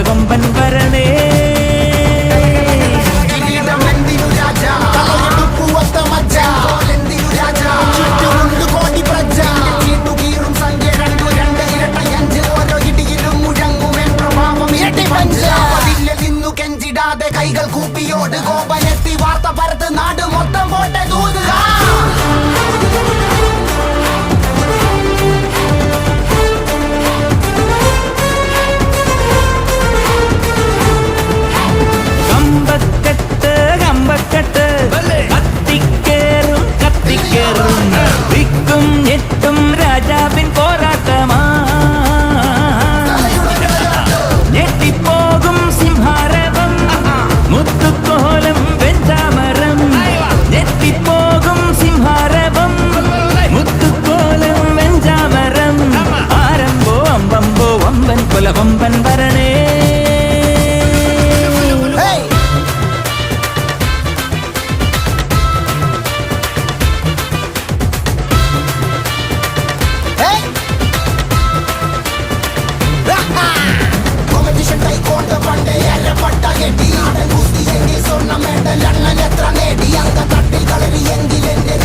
കൊമ്പൻ വരണേ കൈകൾ കൂപ്പിയോട് കോപനെത്തി വാർത്ത പരത്ത് നാട് മൊത്തം പോട്ടെ തൂതുക കമ്പക്കെട്ട് കമ്പക്കെട്ട് കത്തിക്കേറും കത്തിക്കേറും വിക്കും ഞെട്ടും രാജാവിൻ പോരാട്ടമാ ഞെട്ടിപ്പോകും സിംഹാരവം മുത്തുക്കോലം വെഞ്ചാമരം ഞെട്ടിപ്പോകും സിംഹാരവം മുത്തുക്കോലം വെഞ്ചാമരം ആരംഭോ അമ്പമ്പോ വമ്പൻ കൊല വമ്പൻ വരണേ സ്വർണ്ണമെഡൽ അണ്ണൻ എത്ര നേടി അങ്ക തട്ടിൽ കളരി എങ്കിൽ എന്റെ